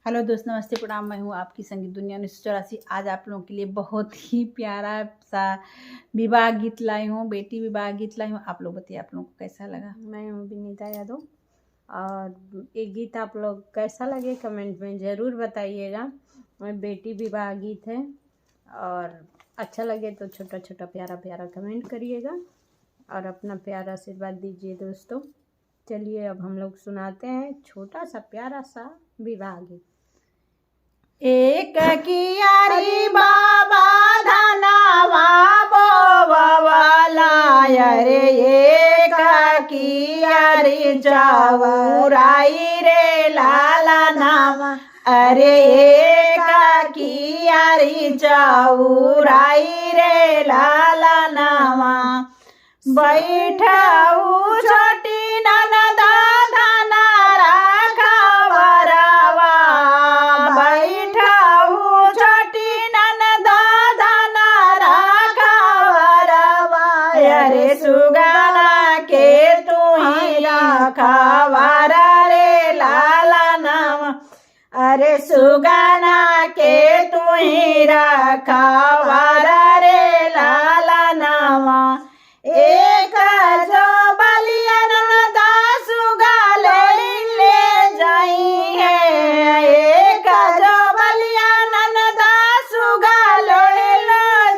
Hello दोस्त, नमस्ते, प्रणाम। मैं हूँ आपकी संगीत दुनिया 1984। आज आप लोगों के लिए बहुत ही प्यारा सा विवाह गीत लाई हूँ, बेटी विवाह गीत लाई हूँ। आप लोग बताइए आप लोगों को कैसा लगा। मैं हूँ विनीता यादव और ये गीत आप लोग कैसा लगे कमेंट में ज़रूर बताइएगा। बेटी विवाह गीत है और अच्छा लगे तो छोटा छोटा प्यारा प्यारा कमेंट करिएगा और अपना प्यारा आशीर्वाद दीजिए दोस्तों। चलिए अब हम लोग सुनाते हैं छोटा सा प्यारा सा विवाह गीत। एक कियारी बाबा धनावा बोवाला रे, एक कियारी चौराई रे लाला नामा। अरे एक कियारी चौराई रे लाला नामा। बैठाऊ छोटी ननदा धना राखवरवा। बैठाऊ छोटी ननदा धना राखवरवा। अरे सुगना के तू ही राखवर रे लाला नाम। अरे सुगना के तू ही राखवर रे लाला नामा। एक जो बलियन दास ले जाई है। एक जो बलियन दास ले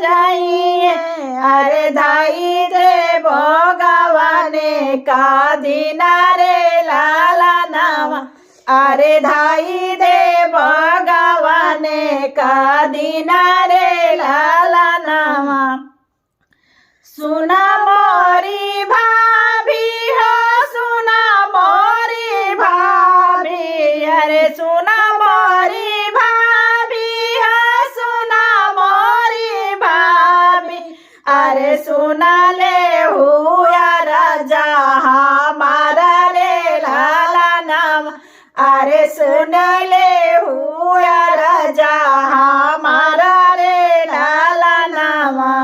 जाई है। अरे दाई दे भगवाने का दीना रे लाला नामा। अरे धाई दे भगवाने का दीना रे लाला नामा। सुना मोरी भाभी हो, सुना मोरी भाभी। अरे सुना मोरी भाभी हो, सुना मोरी भाभी। अरे सुना ले हुआ राजा हमारा रे लाला नाम। अरे सुन ले हुआ राजा हमारा रे लाला नामा।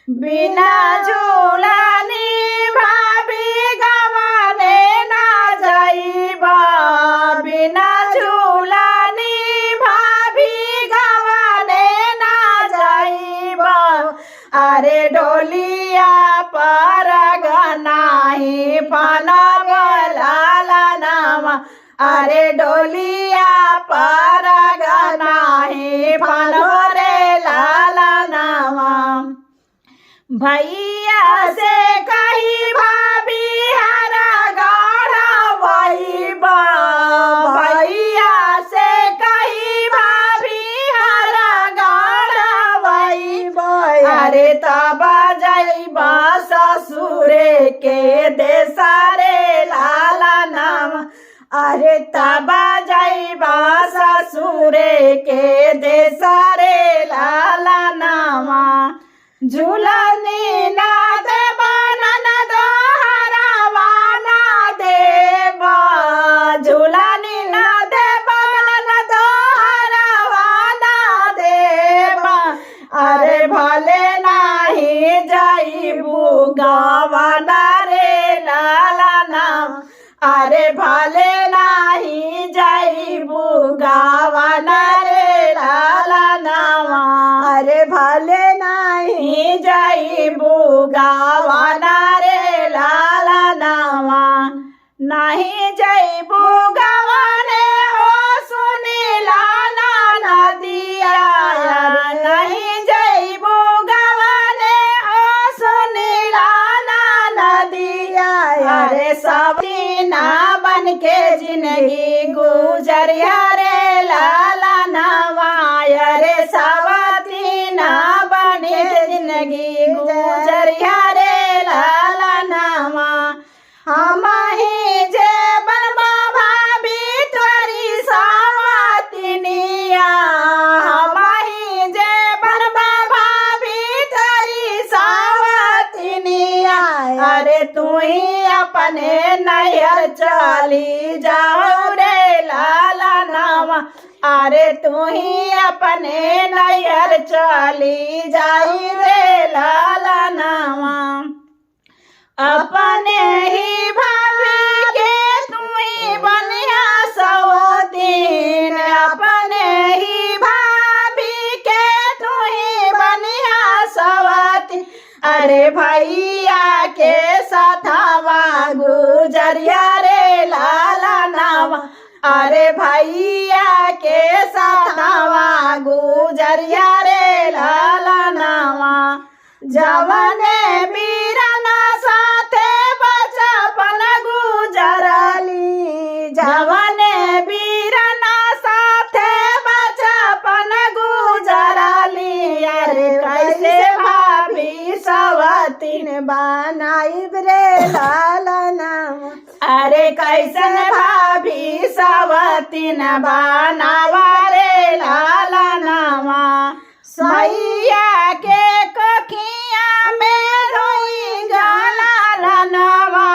बिना झूलानी भाभी गवाने ना जाइबा। बिना झूलानी भाभी गवाने ना जाइबा। अरे डोलिया पर गनाही फनग लाला नामा। अरे डोलिया पर गनाही फनग रे लाला नामा। भैया से कही भाभी हरा गाढ़ा वहीबा। भैया से कही भाभी हरा गाढ़ा वहीबा। अरे तब जाइबा ससुरे के देसारे लाला नाम। अरे तब जाइबा ससुरे के देसारे लाला नामा। झूलनी ना देबा ननद हरावा ना देबा। झूलनी ना देबा ननद हरावा ना देबा। अरे भले नाही जाइबू गवाना रे लाला नाम। अरे भले नाही जाइबू गवाना रे लाला नामा। अरे भले नहीं जाइबू गवाना रे लाला नामा। नहीं जाइबू गवाने हो सुनीला नदिया। नहीं जाइबू गवाने हो सुनीला नदिया। अरे सब ना बन के जिंदगी गुजरिया रे लाला नामा। अरे सवती ना बने जिंदगी गुजरिया रे लाला नामा। हम ही जे बनबा भाभी तोरी सवतिनिया। हम ही जे बनबा भाभी तोरी सवतिनिया। अरे तू ही अपने नैहर चली जाओ रे लाला नामा। अरे तू ही अपने नैहर चली जाई रे लाला नामा। अपने ही भाभी के तू ही बनिया सवतीन। अरे भैया के साथवा गुजरिया रे लाला नावा, अरे भैया के साथवा गुजरिया रे लाला नावा। जवने बीरना साथे बचपन गुजरली, जवने बीरना साथे बचपन गुजरली। अरे कैसे भाभी सवतीन बनाई रे लाला नावा, अरे कैसन भाभी सवतीन बनावा रे लाला नावा। मैया के कखिया में रोई जाला नवा,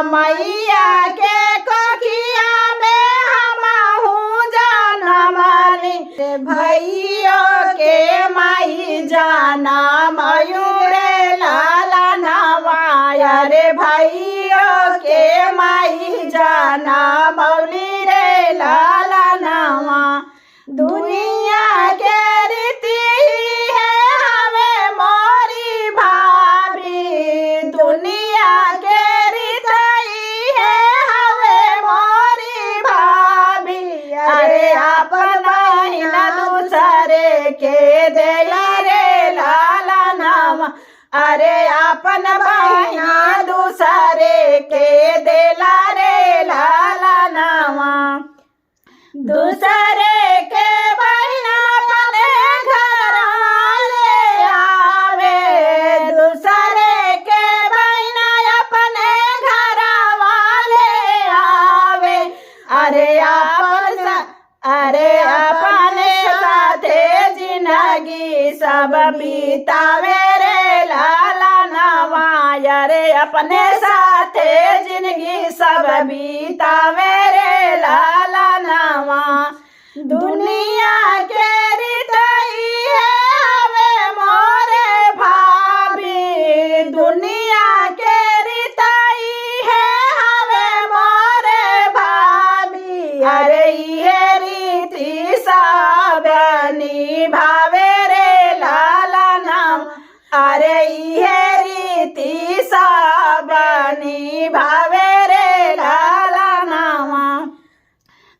मैया के कखिया में हमहू जनमली। भैया के माई जाना मयूरे लाला नवा, अरे भैया के माई जाना मौली रे लाला नवा। दुनिया के रीति है हमें मोरी भाभी, दुनिया के रीति है हमें मोरी भाभी। अरे अपन बहिना दूसरे के देला रे लाला नावा, अरे अपन बहिना दूसरे के देला रे लाला नावा। दूसरे के बहिना अपने घर ले आवे, दूसरे के बहिना अपने घर वाले आवे। अरे अपने साथे जिंदगी सब बीतावे रे लाला नवा, अरे अपने साथे जिंदगी सब बीतावे रे लाला नवा। दुनिया के रीति है हमें मोरे भाभी, दुनिया के रीति है हमें मोरे भाभी। अरे ये रीति सब निभावे रे लाला नाम, अरे ये रीति सब निभावे रे लाला नामा।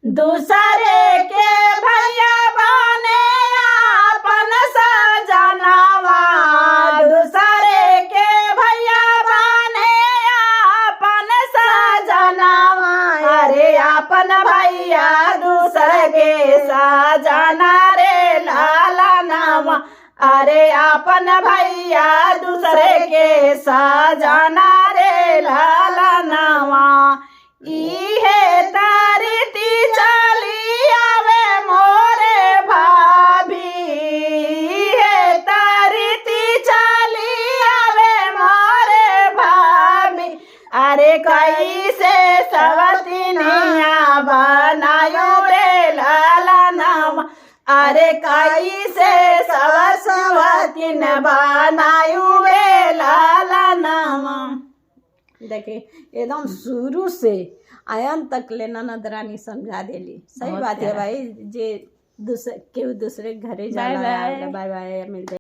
दूसरे के भैया बने अपन सजनावा, दूसरे के भैया बने अपन सजनावा। अरे अपन भैया दूसरे के सजना रे लाला नावा, अरे अपन भैया दूसरे के सजना रे लाला नावा। इहे तारीती चली आवे मोरे भाभी, इहे तारीती चली आवे मोरे भाभी। अरे कैसे सवतीनिया बनायो रे लाला नावा, अरे कैसे सवतीन बनायो रे लाला नावा। देखिए एकदम शुरू से आयन तक ले ननद रानी समझा देली। सही बात है भाई, जे दूसरे घरे जाना। बाय बाय, मिलते।